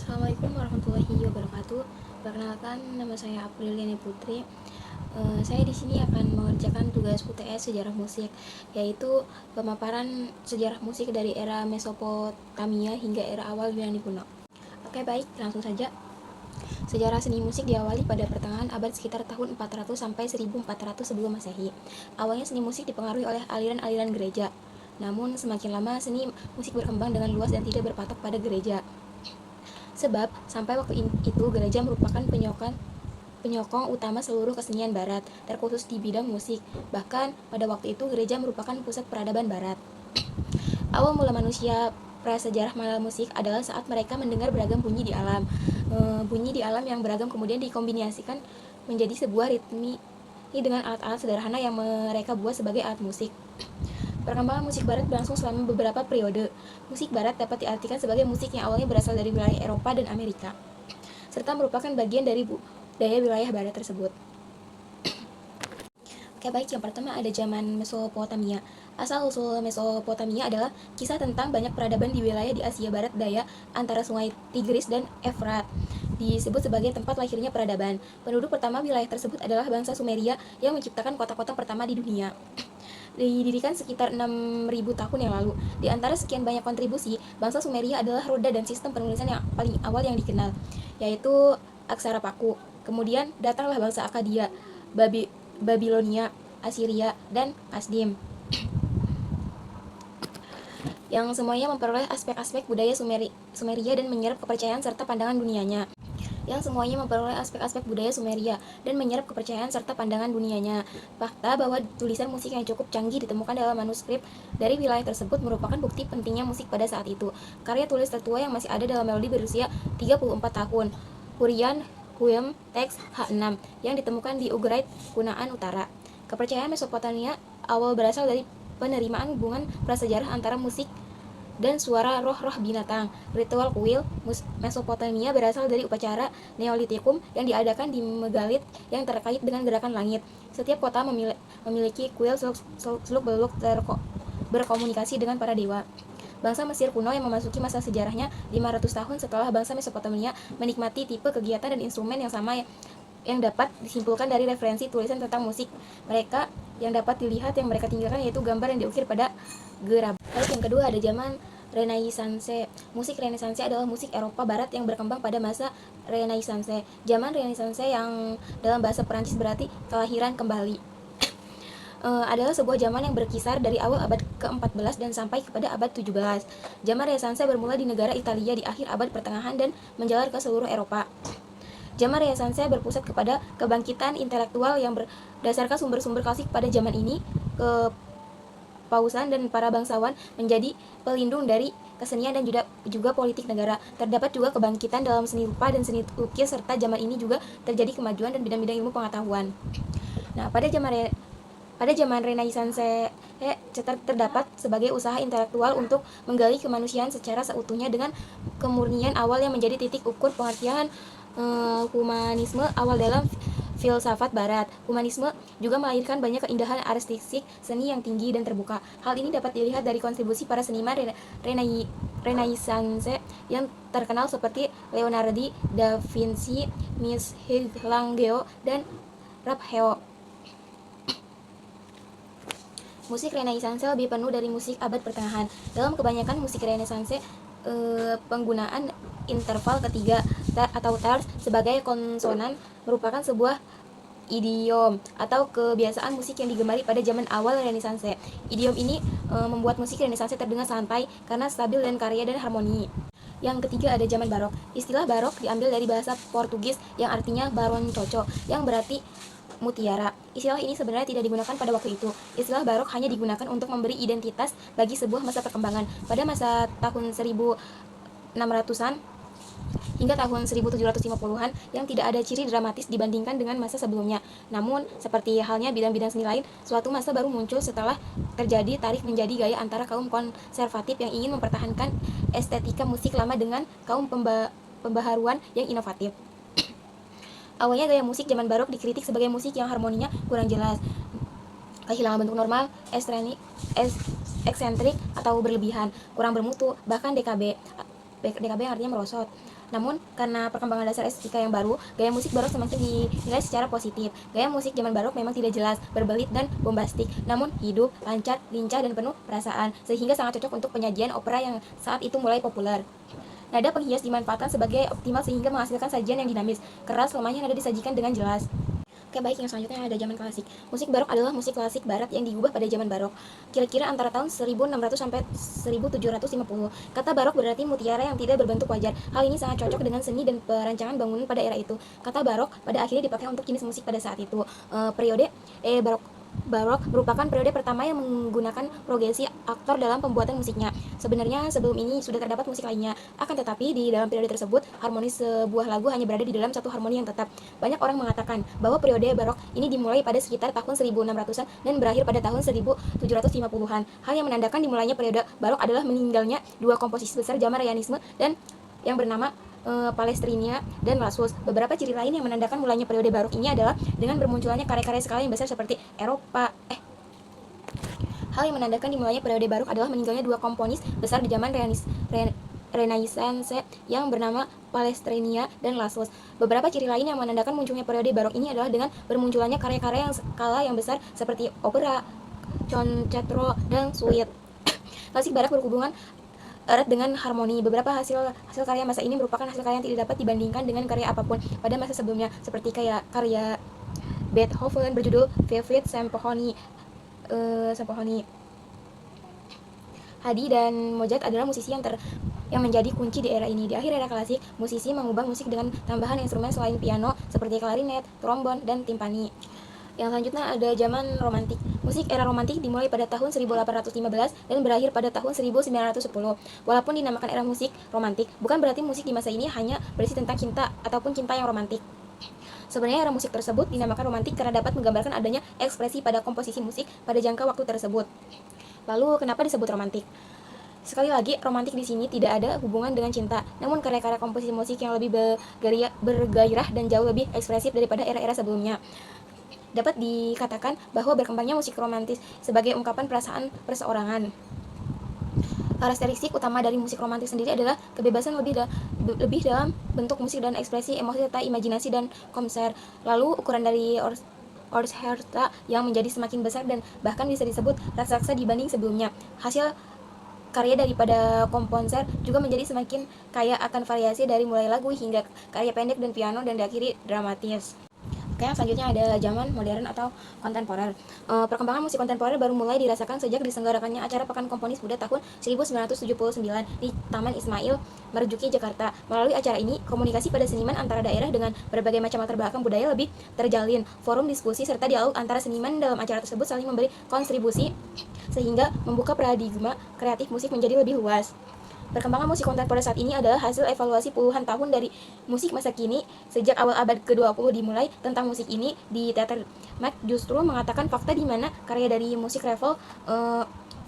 Assalamualaikum warahmatullahi wabarakatuh. Perkenalkan, nama saya Apriliani Putri. Saya di sini akan mengerjakan tugas UTS sejarah musik, yaitu pemaparan sejarah musik dari era Mesopotamia hingga era awal Yunani kuno. Oke, baik, langsung saja. Sejarah seni musik diawali pada pertengahan abad sekitar tahun 400 sampai 1400 sebelum Masehi. Awalnya seni musik dipengaruhi oleh aliran-aliran gereja. Namun semakin lama seni musik berkembang dengan luas dan tidak berpatok pada gereja. Sebab sampai waktu itu gereja merupakan penyokong utama seluruh kesenian barat, terkhusus di bidang musik. Bahkan pada waktu itu gereja merupakan pusat peradaban barat. Awal mula manusia prasejarah mengenal musik adalah saat mereka mendengar beragam bunyi di alam. Bunyi di alam yang beragam kemudian dikombinasikan menjadi sebuah ritmi dengan alat-alat sederhana yang mereka buat sebagai alat musik. Perkembangan musik barat berlangsung selama beberapa periode. Musik barat dapat diartikan sebagai musik yang awalnya berasal dari wilayah Eropa dan Amerika, serta merupakan bagian dari budaya wilayah barat tersebut. Oke, baik, yang pertama ada zaman Mesopotamia. Asal-usul Mesopotamia adalah kisah tentang banyak peradaban di wilayah di Asia Barat Daya antara sungai Tigris dan Efrat. Disebut sebagai tempat lahirnya peradaban. Penduduk pertama wilayah tersebut adalah bangsa Sumeria yang menciptakan kota-kota pertama di dunia. Didirikan sekitar 6.000 tahun yang lalu. Di antara sekian banyak kontribusi, bangsa Sumeria adalah roda dan sistem penulisan yang paling awal yang dikenal, yaitu aksara paku. Kemudian datanglah bangsa Akkadia, Babilonia, Assyria, dan Kasdim, yang semuanya memperoleh aspek-aspek budaya Sumeria dan menyerap kepercayaan serta pandangan dunianya. Fakta bahwa tulisan musik yang cukup canggih ditemukan dalam manuskrip dari wilayah tersebut merupakan bukti pentingnya musik pada saat itu. Karya tulis tertua yang masih ada dalam melodi berusia 34 tahun, Hurrian Huem teks H6, yang ditemukan di Ugarit, Kunaan Utara. Kepercayaan Mesopotamia awal berasal dari penerimaan hubungan prasejarah antara musik dan suara roh-roh binatang. Ritual kuil Mesopotamia berasal dari upacara Neolitikum yang diadakan di megalit yang terkait dengan gerakan langit. Setiap kota memiliki kuil seluk-beluk berkomunikasi dengan para dewa. Bangsa Mesir kuno yang memasuki masa sejarahnya 500 tahun setelah bangsa Mesopotamia menikmati tipe kegiatan dan instrumen yang sama yang dapat disimpulkan dari referensi tulisan tentang musik mereka yang dapat dilihat yang mereka tinggalkan, yaitu gambar yang diukir pada gerabah. Lalu yang kedua ada zaman Renaissance. Musik Renaissance adalah musik Eropa Barat yang berkembang pada masa Renaissance. Zaman Renaissance yang dalam bahasa Perancis berarti kelahiran kembali. Adalah sebuah zaman yang berkisar dari awal abad ke-14 dan sampai kepada abad 17. Zaman Renaissance bermula di negara Italia di akhir abad pertengahan dan menjalar ke seluruh Eropa. Zaman Renaissance berpusat kepada kebangkitan intelektual yang berdasarkan sumber-sumber klasik pada zaman ini. Kepausan dan para bangsawan menjadi pelindung dari kesenian dan juga politik negara. Terdapat juga kebangkitan dalam seni rupa dan seni lukis, serta zaman ini juga terjadi kemajuan dan bidang-bidang ilmu pengetahuan. Nah, pada zaman Renaissance terdapat sebagai usaha intelektual untuk menggali kemanusiaan secara seutuhnya dengan kemurnian awal yang menjadi titik ukur pengertian humanisme awal dalam filsafat barat. Humanisme juga melahirkan banyak keindahan artistik seni yang tinggi dan terbuka. Hal ini dapat dilihat dari kontribusi para seniman Renaissance yang terkenal seperti Leonardo da Vinci, Michelangelo, dan Raphael. Musik Renaissance lebih penuh dari musik abad pertengahan. Dalam kebanyakan musik Renaissance, penggunaan interval ketiga atau terts sebagai konsonan merupakan sebuah idiom atau kebiasaan musik yang digemari pada zaman awal Renaissance. Idiom ini membuat musik Renaissance terdengar santai karena stabil dan karya dan harmoni. Yang ketiga ada zaman barok. Istilah barok diambil dari bahasa Portugis yang artinya baroncoco, yang berarti mutiara. Istilah ini sebenarnya tidak digunakan pada waktu itu. Istilah barok hanya digunakan untuk memberi identitas bagi sebuah masa perkembangan. Pada masa tahun 1600-an hingga tahun 1750-an yang tidak ada ciri dramatis dibandingkan dengan masa sebelumnya. Namun, seperti halnya bidang-bidang seni lain, suatu masa baru muncul setelah terjadi tarik menjadi gaya antara kaum konservatif yang ingin mempertahankan estetika musik lama dengan kaum pembaharuan yang inovatif. Awalnya gaya musik zaman barok dikritik sebagai musik yang harmoninya kurang jelas, kehilangan bentuk normal, eksentrik atau berlebihan, kurang bermutu, bahkan DKB. DKB yang artinya merosot. Namun, karena perkembangan dasar estetika yang baru, gaya musik barok semakin dinilai secara positif. Gaya musik zaman barok memang tidak jelas, berbelit, dan bombastik, namun hidup, lancar, lincah, dan penuh perasaan, sehingga sangat cocok untuk penyajian opera yang saat itu mulai populer. Nada penghias dimanfaatkan sebagai optimal sehingga menghasilkan sajian yang dinamis, keras, lemahnya nada disajikan dengan jelas. Oke, baik, yang selanjutnya ada zaman klasik. Musik barok adalah musik klasik barat yang diubah pada zaman barok, kira-kira antara tahun 1600 sampai 1750. Kata barok berarti mutiara yang tidak berbentuk wajar. Hal ini sangat cocok dengan seni dan perancangan bangunan pada era itu. Kata barok pada akhirnya dipakai untuk jenis musik pada saat itu. Barok merupakan periode pertama yang menggunakan progresi aktor dalam pembuatan musiknya. Sebenarnya sebelum ini sudah terdapat musik lainnya, akan tetapi di dalam periode tersebut harmoni sebuah lagu hanya berada di dalam satu harmoni yang tetap. Banyak orang mengatakan bahwa periode barok ini dimulai pada sekitar tahun 1600-an dan berakhir pada tahun 1750-an. Hal yang menandakan dimulainya periode barok adalah meninggalnya dua komposisi besar zaman Realisme dan yang bernama Palestrina dan Lassus. Beberapa ciri lain yang menandakan mulainya periode barok ini adalah dengan bermunculannya karya-karya skala yang besar seperti Hal yang menandakan dimulainya periode barok adalah meninggalnya dua komponis besar di zaman Renaissance yang bernama Palestrina dan Lassus. Beberapa ciri lain yang menandakan munculnya periode barok ini adalah dengan bermunculannya karya-karya yang skala yang besar seperti opera, concerto, dan suite. Klasik barat berhubungan erat dengan harmoni. Beberapa hasil karya masa ini merupakan hasil karya yang tidak dapat dibandingkan dengan karya apapun pada masa sebelumnya, seperti kayak karya Beethoven berjudul Fifth Symphony. Hadi dan Mozart adalah musisi yang menjadi kunci di era ini. Di akhir era klasik, musisi mengubah musik dengan tambahan instrumen selain piano seperti klarinet, trombon, dan timpani. Yang selanjutnya ada zaman romantik. Musik era romantik dimulai pada tahun 1815 dan berakhir pada tahun 1910. Walaupun dinamakan era musik romantik, bukan berarti musik di masa ini hanya berisi tentang cinta ataupun cinta yang romantik. Sebenarnya era musik tersebut dinamakan romantik karena dapat menggambarkan adanya ekspresi pada komposisi musik pada jangka waktu tersebut. Lalu, kenapa disebut romantik? Sekali lagi, romantik di sini tidak ada hubungan dengan cinta, namun karya-karya komposisi musik yang lebih bergairah dan jauh lebih ekspresif daripada era-era sebelumnya. Dapat dikatakan bahwa berkembangnya musik romantis sebagai ungkapan perasaan perseorangan. Karakteristik utama dari musik romantis sendiri adalah kebebasan lebih dalam bentuk musik dan ekspresi emosi serta imajinasi dan konser. Lalu ukuran dari orkestra yang menjadi semakin besar dan bahkan bisa disebut raksasa dibanding sebelumnya. Hasil karya daripada komposer juga menjadi semakin kaya akan variasi dari mulai lagu hingga karya pendek dan piano dan diakhiri dramatis. Oke, yang selanjutnya ada zaman modern atau kontemporer. Perkembangan musik kontemporer baru mulai dirasakan sejak diselenggarakannya acara Pekan Komponis Muda tahun 1979 di Taman Ismail Marzuki, Jakarta. Melalui acara ini, komunikasi pada seniman antara daerah dengan berbagai macam latar belakang budaya lebih terjalin. Forum diskusi serta dialog antara seniman dalam acara tersebut saling memberi kontribusi sehingga membuka paradigma kreatif musik menjadi lebih luas. Perkembangan musik kontemporer saat ini adalah hasil evaluasi puluhan tahun dari musik masa kini. Sejak awal abad ke-20 dimulai tentang musik ini di teater. Mac justru mengatakan fakta di mana karya dari musik Ravel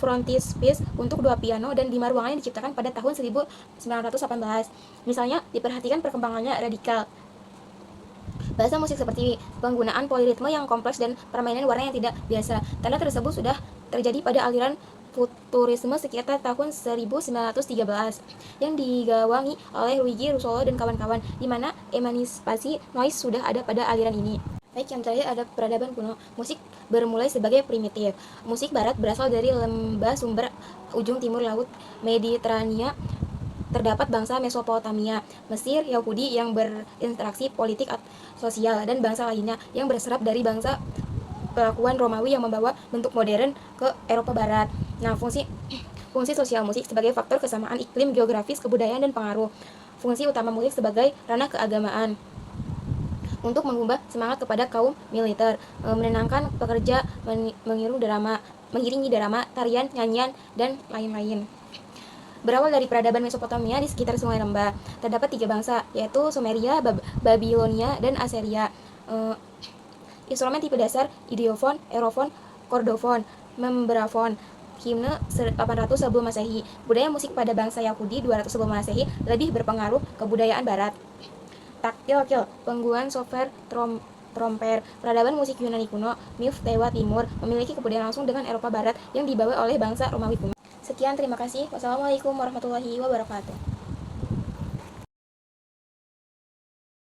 Frontispiece untuk dua piano dan 5 ruangan yang diciptakan pada tahun 1918. Misalnya, diperhatikan perkembangannya radikal. Bahasa musik seperti penggunaan poliritme yang kompleks dan permainan warna yang tidak biasa. Tanda tersebut sudah terjadi pada aliran futurisme sekitar tahun 1913 yang digawangi oleh Luigi Russolo dan kawan-kawan, di mana emansipasi noise sudah ada pada aliran ini. Baik, yang terakhir ada peradaban kuno. Musik bermulai sebagai primitif. Musik barat berasal dari lembah sumber ujung timur laut Mediterania. Terdapat bangsa Mesopotamia, Mesir, Yahudi yang berinteraksi politik, sosial, dan bangsa lainnya yang berserap dari bangsa kelakuan Romawi yang membawa bentuk modern ke Eropa Barat. Nah, fungsi sosial musik sebagai faktor kesamaan iklim, geografis, kebudayaan, dan pengaruh. Fungsi utama musik sebagai ranah keagamaan untuk mengubah semangat kepada kaum militer, menenangkan pekerja, mengiringi drama, tarian, nyanyian, dan lain-lain. Berawal dari peradaban Mesopotamia di sekitar Sungai Lembah, terdapat 3 bangsa, yaitu Sumeria, Babilonia, dan Assyria. Instrumen tipe dasar idiofon, aerofon, kordofon, membrafon. Himne 800 sebelum Masehi. Budaya musik pada bangsa Yahudi 200 sebelum Masehi lebih berpengaruh ke budayaan barat. Taktil, penggunaan software tromper. Peradaban musik Yunani kuno, Mif Tewa Timur, memiliki kebudayaan langsung dengan Eropa Barat yang dibawa oleh bangsa Romawi kuno. Sekian, terima kasih. Wassalamualaikum warahmatullahi wabarakatuh.